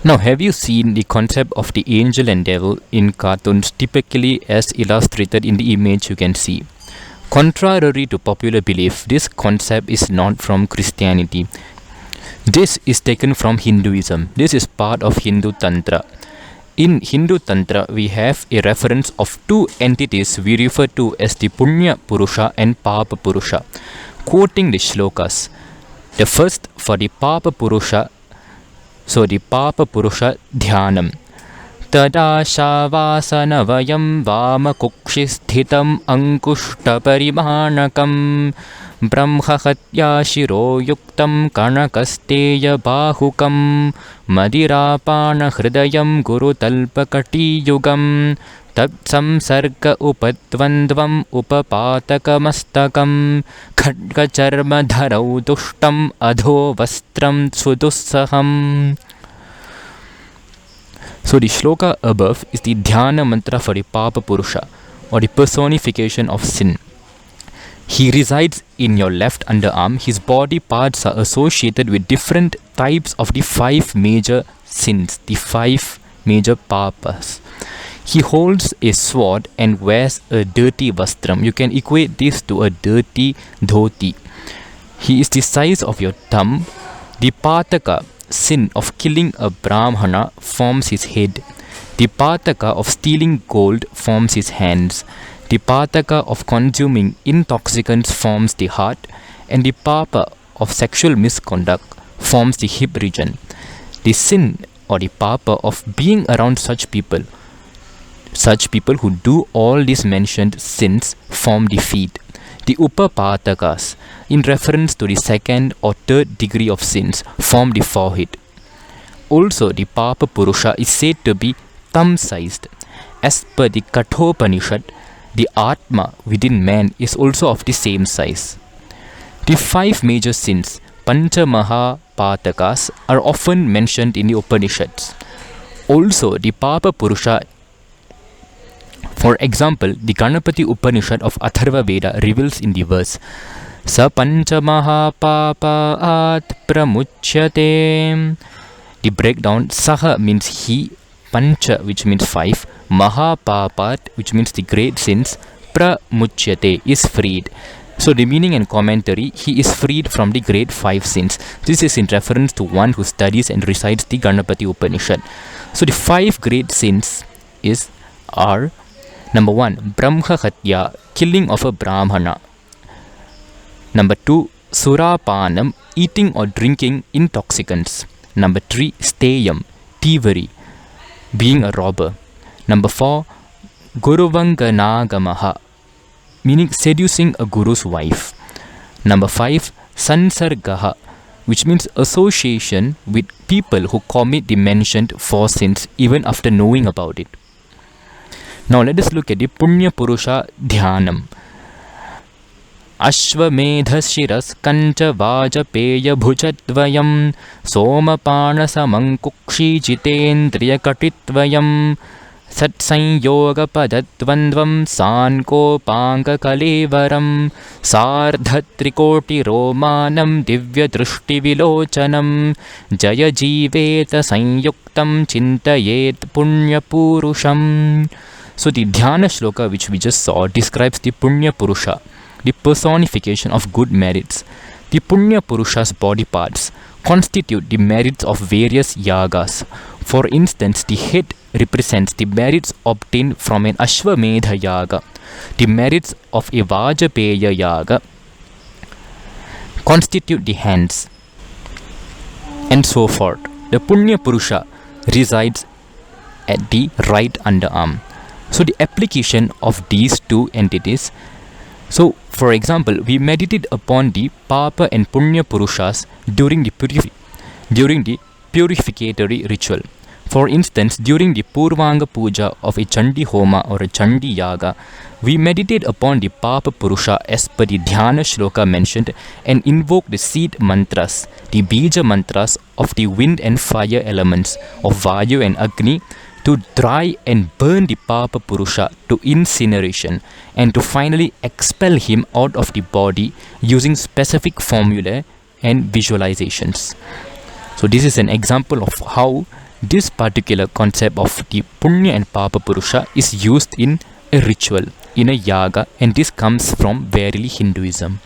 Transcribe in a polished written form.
Now, have you seen the concept of the angel and devil in cartoons typically as illustrated in the image you can see? Contrary to popular belief, this concept is not from Christianity. This is taken from Hinduism. This is part of Hindu Tantra. In Hindu Tantra, we have a reference of two entities we refer to as the Punya Purusha and Paapa Purusha. Quoting the shlokas, the first for the Paapa Purusha, so the Paapa Purusha Dhyanam. Tada Shavasanavayam Vamakukshisthitam Ankushtaparimanakam Brahmahatya Shiro Yuktam Kanakasteya Bahukam Madirapana Hridayam Guru Talpakati Yugam Tat Samsarga Upadvandvam Upapatakamastakam Khadga Charma Dharau Dushtam Adho Vastram Sudussaham. So the shloka above is the dhyana mantra for the Paapa Purusha, or the personification of sin. He resides in your left underarm. His body parts are associated with different types of the 5 major sins, the 5 major papas. He holds a sword and wears a dirty vastram. You can equate this to a dirty dhoti. He is the size of your thumb. The pataka, sin of killing a brahmana, forms his head. The pataka of stealing gold forms his hands. The pataka of consuming intoxicants forms the heart, and the papa of sexual misconduct forms the hip region. The sin or the papa of being around such people who do all these mentioned sins, form the feet. The upapatakas, in reference to the second or third degree of sins, form the forehead. Also, the Paapa Purusha is said to be thumb-sized. As per the Kathopanishad, the Atma within man is also of the same size. The 5 major sins, Panchamaha-patakas, are often mentioned in the Upanishads. Also, the Paapa Purusha, for example, the Ganapati Upanishad of Atharva Veda reveals in the verse, Sa Panchamaha Papaat Pramuchyate. The breakdown, Saha means he, Pancha which means 5, Mahapapat which means the great sins, Pramuchyate is freed. So the meaning and commentary, he is freed from the great 5 sins. This is in reference to one who studies and recites the Ganapati Upanishad. So the 5 great sins are number 1, Brahmahatya, killing of a Brahmana. Number 2, Surapanam, eating or drinking intoxicants. Number 3, Steyam, thievery, being a robber. Number 4, Guruvanganagamaha, meaning seducing a guru's wife. Number 5, Sansargaha, which means association with people who commit the mentioned 4 sins even after knowing about it. Now let us look at the Punya Purusha Dhyanam. Ashvamedhashiras kancha vajapeya bhujadvayam somapana samankukshi jitendriya katitvayam satsanyoga padadvandvam sankopanga kalevaram sardhatrikoti romanam divya drushti vilochanam jaya jiveta sanyuktam chintayet punya purusham. So the dhyana shloka which we just saw describes the Punya Purusha, the personification of good merits. The Punya Purusha's body parts constitute the merits of various yagas. For instance, the head represents the merits obtained from an Ashvamedha yaga. The merits of a Vajapeya yaga constitute the hands, and so forth. The Punya Purusha resides at the right underarm. So the application of these two entities. So, for example, we meditate upon the Paapa and Punya Purushas during the purificatory ritual. For instance, during the Purvanga Puja of a Chandi Homa or a Chandi Yaga, we meditate upon the Paapa Purusha as per the dhyana shloka mentioned and invoke the seed mantras, the bija mantras of the wind and fire elements of Vayu and Agni, to dry and burn the Paapa Purusha to incineration and to finally expel him out of the body using specific formulae and visualizations. So this is an example of how This particular concept of the Punya and Paapa Purusha is used in a ritual, in a yaga, and this comes from verily Hinduism.